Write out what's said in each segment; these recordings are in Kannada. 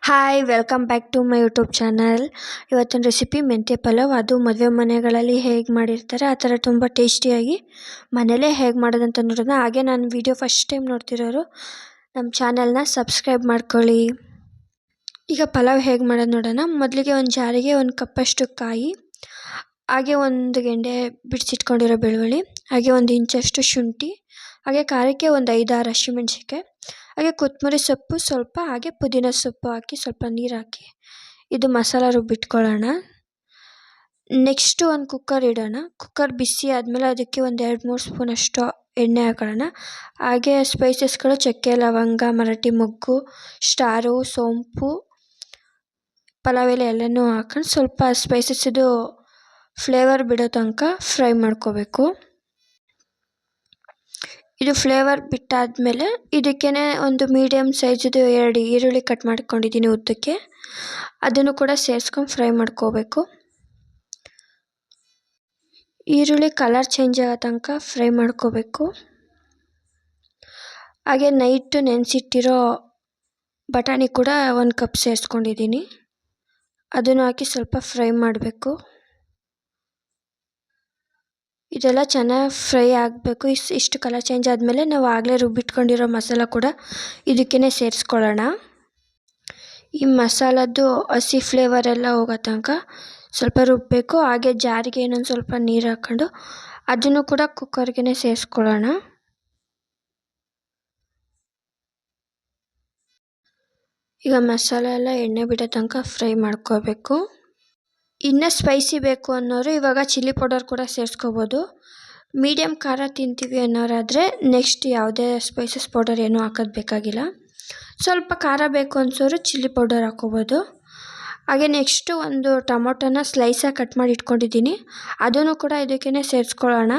Hi welcome back to my YouTube channel. ಇವತ್ತಿನ ರೆಸಿಪಿ ಮೆಂತ್ಯ ಪಲಾವ್. ಅದು ಮದುವೆ ಮನೆಗಳಲ್ಲಿ ಹೇಗೆ ಮಾಡಿರ್ತಾರೆ ಆ ಥರ ತುಂಬ ಟೇಸ್ಟಿಯಾಗಿ ಮನೇಲೇ ಹೇಗೆ ಮಾಡೋದಂತ ನೋಡೋಣ. ಹಾಗೆ ನಾನು ವಿಡಿಯೋ ಫಸ್ಟ್ ಟೈಮ್ ನೋಡ್ತಿರೋರು ನಮ್ಮ ಚಾನಲ್ನ ಸಬ್ಸ್ಕ್ರೈಬ್ ಮಾಡ್ಕೊಳ್ಳಿ. ಈಗ ಪಲಾವ್ ಹೇಗೆ ಮಾಡೋದು ನೋಡೋಣ. ಮೊದಲಿಗೆ ಒಂದು ಜಾರಿಗೆ ಒಂದು ಕಪ್ಪಷ್ಟು ಕಾಯಿ, ಹಾಗೆ ಒಂದು ಗೆಂಡೆ ಬಿಡಿಸಿಟ್ಕೊಂಡಿರೋ ಬೆಳ್ಳುಳ್ಳಿ, ಹಾಗೆ ಒಂದು ಇಂಚಷ್ಟು ಶುಂಠಿ, ಹಾಗೆ ಖಾರಕ್ಕೆ ಒಂದು 5-6 ಹಸಿಮೆಣ್ಸಿನ್ಕಾಯಿ, ಹಾಗೆ ಕೊತ್ತಂಬರಿ ಸೊಪ್ಪು ಸ್ವಲ್ಪ, ಹಾಗೆ ಪುದೀನ ಸೊಪ್ಪು ಹಾಕಿ ಸ್ವಲ್ಪ ನೀರು ಹಾಕಿ ಇದು ಮಸಾಲ ರುಬ್ಬಿಟ್ಕೊಳ್ಳೋಣ. ನೆಕ್ಸ್ಟು ಒಂದು ಕುಕ್ಕರ್ ಇಡೋಣ. ಕುಕ್ಕರ್ ಬಿಸಿ ಆದಮೇಲೆ ಅದಕ್ಕೆ ಒಂದು 2-3 ಸ್ಪೂನಷ್ಟು ಎಣ್ಣೆ ಹಾಕೊಳ್ಳೋಣ. ಹಾಗೆ ಸ್ಪೈಸಸ್ಗಳು ಚಕ್ಕೆ, ಲವಂಗ, ಮರಾಠಿ ಮೊಗ್ಗು, ಸ್ಟಾರು, ಸೋಂಪು, ಪಲಾವ್ ಎಲೆ ಎಲ್ಲನೂ ಹಾಕೊಂಡು ಸ್ವಲ್ಪ ಸ್ಪೈಸಸ್ ಇದು ಫ್ಲೇವರ್ ಬಿಡೋ ತನಕ ಫ್ರೈ ಮಾಡ್ಕೋಬೇಕು. ಇದು ಫ್ಲೇವರ್ ಬಿಟ್ಟಾದಮೇಲೆ ಇದಕ್ಕೇ ಒಂದು ಮೀಡಿಯಮ್ ಸೈಜದು 2 ಈರುಳ್ಳಿ ಕಟ್ ಮಾಡ್ಕೊಂಡಿದ್ದೀನಿ ಉದ್ದಕ್ಕೆ, ಅದನ್ನು ಕೂಡ ಸೇರಿಸ್ಕೊಂಡು ಫ್ರೈ ಮಾಡ್ಕೋಬೇಕು. ಈರುಳ್ಳಿ ಕಲರ್ ಚೇಂಜ್ ಆಗೋ ತನಕ ಫ್ರೈ ಮಾಡ್ಕೋಬೇಕು. ಹಾಗೆ ನೈಟು ನೆನೆಸಿಟ್ಟಿರೋ ಬಟಾಣಿ ಕೂಡ 1 ಕಪ್ ಸೇರಿಸ್ಕೊಂಡಿದ್ದೀನಿ, ಅದನ್ನು ಹಾಕಿ ಸ್ವಲ್ಪ ಫ್ರೈ ಮಾಡಬೇಕು. ಇದೆಲ್ಲ ಚೆನ್ನಾಗಿ ಫ್ರೈ ಆಗಬೇಕು. ಇಷ್ಟು ಕಲರ್ ಚೇಂಜ್ ಆದಮೇಲೆ ನಾವು ಆಗಲೇ ರುಬ್ಬಿಟ್ಕೊಂಡಿರೋ ಮಸಾಲ ಕೂಡ ಇದಕ್ಕೇ ಸೇರಿಸ್ಕೊಳ್ಳೋಣ. ಈ ಮಸಾಲದ್ದು ಹಸಿ ಫ್ಲೇವರ್ ಎಲ್ಲ ಹೋಗೋ ತನಕ ಸ್ವಲ್ಪ ರುಬ್ಬಬೇಕು. ಹಾಗೆ ಜಾರಿಗೆ ಇನ್ನೊಂದು ಸ್ವಲ್ಪ ನೀರು ಹಾಕ್ಕೊಂಡು ಅದನ್ನು ಕೂಡ ಕುಕ್ಕರ್ಗೆ ಸೇರಿಸ್ಕೊಳ್ಳೋಣ. ಈಗ ಮಸಾಲ ಎಲ್ಲ ಎಣ್ಣೆ ಬಿಡೋ ತನಕ ಫ್ರೈ ಮಾಡ್ಕೋಬೇಕು. ಇನ್ನೂ ಸ್ಪೈಸಿ ಬೇಕು ಅನ್ನೋರು ಇವಾಗ ಚಿಲ್ಲಿ ಪೌಡರ್ ಕೂಡ ಸೇರಿಸ್ಕೋಬೋದು. ಮೀಡಿಯಮ್ ಖಾರ ತಿಂತೀವಿ ಅನ್ನೋರಾದರೆ ನೆಕ್ಸ್ಟ್ ಯಾವುದೇ ಸ್ಪೈಸಸ್ ಪೌಡರ್ ಏನೂ ಹಾಕೋದು ಬೇಕಾಗಿಲ್ಲ. ಸ್ವಲ್ಪ ಖಾರ ಬೇಕು ಅನ್ಸೋರು ಚಿಲ್ಲಿ ಪೌಡರ್ ಹಾಕ್ಕೋಬೋದು. ಹಾಗೆ ನೆಕ್ಸ್ಟು ಒಂದು ಟೊಮೊಟೊನ ಸ್ಲೈಸಾಗಿ ಕಟ್ ಮಾಡಿ ಇಟ್ಕೊಂಡಿದ್ದೀನಿ, ಅದನ್ನು ಕೂಡ ಇದಕ್ಕೇ ಸೇರಿಸ್ಕೊಳ್ಳೋಣ.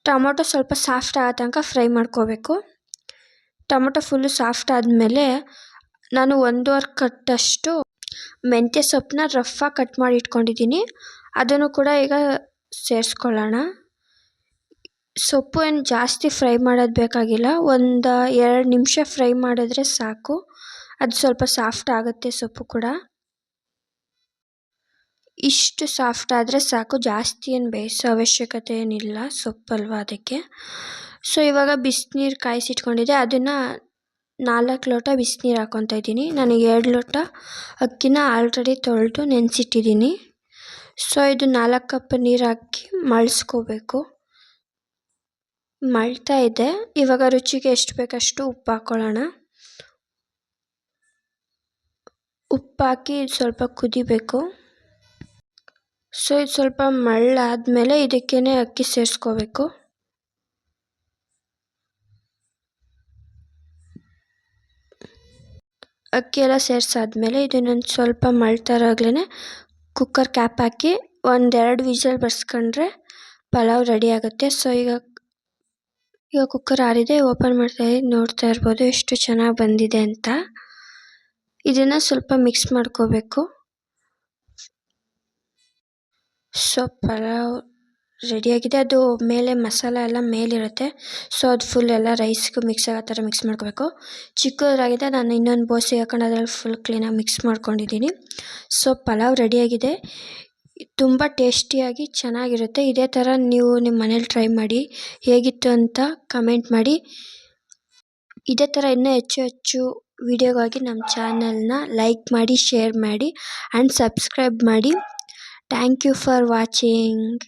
ಟೊಮೊಟೊ ಸ್ವಲ್ಪ ಸಾಫ್ಟ್ ಆಗೋ ತನಕ ಫ್ರೈ ಮಾಡ್ಕೋಬೇಕು. ಟೊಮೊಟೊ ಫುಲ್ಲು ಸಾಫ್ಟ್ ಆದಮೇಲೆ ನಾನು 1.5 ಕಟ್ಟಷ್ಟು ಮೆಂತ್ಯ ಸೊಪ್ಪನ್ನ ರಫಾಗಿ ಕಟ್ ಮಾಡಿ ಇಟ್ಕೊಂಡಿದ್ದೀನಿ, ಅದನ್ನು ಕೂಡ ಈಗ ಸೇರಿಸ್ಕೊಳ್ಳೋಣ. ಸೊಪ್ಪು ಏನು ಜಾಸ್ತಿ ಫ್ರೈ ಮಾಡೋದು ಬೇಕಾಗಿಲ್ಲ, 1-2 ನಿಮಿಷ ಫ್ರೈ ಮಾಡಿದ್ರೆ ಸಾಕು. ಅದು ಸ್ವಲ್ಪ ಸಾಫ್ಟ್ ಆಗುತ್ತೆ ಸೊಪ್ಪು ಕೂಡ. ಇಷ್ಟು ಸಾಫ್ಟ್ ಆದರೆ ಸಾಕು, ಜಾಸ್ತಿ ಏನು ಬೇಯಿಸೋ ಅವಶ್ಯಕತೆ ಏನಿಲ್ಲ, ಸೊಪ್ಪಲ್ವ ಅದಕ್ಕೆ. ಸೊ ಇವಾಗ ಬಿಸಿನೀರು ಕಾಯಿಸಿಟ್ಕೊಂಡಿದ್ದೆ, ಅದನ್ನು 4 ಲೋಟ ಬಿಸಿನೀರು ಹಾಕ್ಕೊತಾ ಇದ್ದೀನಿ. ನಾನು 2 ಲೋಟ ಅಕ್ಕಿನ ಆಲ್ರೆಡಿ ತೊಳೆದು ನೆನೆಸಿಟ್ಟಿದ್ದೀನಿ. ಸೊ ಇದು 4 ಕಪ್ ನೀರು ಹಾಕಿ ಮಳ್ಸ್ಕೋಬೇಕು. ಮಳ್ತಾ ಇದೆ. ಇವಾಗ ರುಚಿಗೆ ಎಷ್ಟು ಬೇಕಷ್ಟು ಉಪ್ಪು ಹಾಕ್ಕೊಳ್ಳೋಣ. ಉಪ್ಪು ಹಾಕಿ ಸ್ವಲ್ಪ ಕುದಿಬೇಕು. ಸೊ ಇದು ಸ್ವಲ್ಪ ಮಳ್ಳಾದಮೇಲೆ ಇದಕ್ಕೇ ಅಕ್ಕಿ ಸೇರಿಸ್ಕೋಬೇಕು. ಅಕ್ಕಿ ಎಲ್ಲ ಸೇರಿಸಾದ್ಮೇಲೆ ಇದನ್ನೊಂದು ಸ್ವಲ್ಪ ಮಳ್ತಾರಾಗ್ಲೇ ಕುಕ್ಕರ್ ಕ್ಯಾಪ್ ಹಾಕಿ 1-2 ವಿಷಲ್ ಬರ್ಸ್ಕೊಂಡ್ರೆ ಪಲಾವ್ ರೆಡಿ ಆಗುತ್ತೆ. ಸೊ ಈಗ ಕುಕ್ಕರ್ ಆರಿದೆ, ಓಪನ್ ಮಾಡ್ತಾಯಿದ್ದೀನಿ, ನೋಡ್ತಾ ಇರ್ಬೋದು ಎಷ್ಟು ಚೆನ್ನಾಗಿ ಬಂದಿದೆ ಅಂತ. ಇದನ್ನು ಸ್ವಲ್ಪ ಮಿಕ್ಸ್ ಮಾಡ್ಕೋಬೇಕು. ಸೊ ಪಲಾವ್ ರೆಡಿಯಾಗಿದೆ. ಅದು ಮೇಲೆ ಮಸಾಲ ಎಲ್ಲ ಮೇಲಿರುತ್ತೆ, ಸೊ ಅದು ಫುಲ್ ಎಲ್ಲ ರೈಸ್ಗೂ ಮಿಕ್ಸ್ ಆಗೋ ಥರ ಮಿಕ್ಸ್ ಮಾಡ್ಕೋಬೇಕು. ಚಿಕ್ಕದಾಗಿದೆ, ನಾನು ಇನ್ನೊಂದು ಬೋಸಿಗೆ ಹಾಕೊಂಡು ಅದರಲ್ಲಿ ಫುಲ್ ಕ್ಲೀನಾಗಿ ಮಿಕ್ಸ್ ಮಾಡ್ಕೊಂಡಿದ್ದೀನಿ. ಸೊ ಪಲಾವ್ ರೆಡಿಯಾಗಿದೆ. ತುಂಬ ಟೇಸ್ಟಿಯಾಗಿ ಚೆನ್ನಾಗಿರುತ್ತೆ. ಇದೇ ಥರ ನೀವು ನಿಮ್ಮ ಮನೇಲಿ ಟ್ರೈ ಮಾಡಿ, ಹೇಗಿತ್ತು ಅಂತ ಕಮೆಂಟ್ ಮಾಡಿ. ಇದೇ ಥರ ಇನ್ನೂ ಹೆಚ್ಚು ವಿಡಿಯೋಗಾಗಿ ನಮ್ಮ ಚಾನಲ್ನ ಲೈಕ್ ಮಾಡಿ, ಶೇರ್ ಮಾಡಿ ಆ್ಯಂಡ್ ಸಬ್ಸ್ಕ್ರೈಬ್ ಮಾಡಿ. Thank you for watching.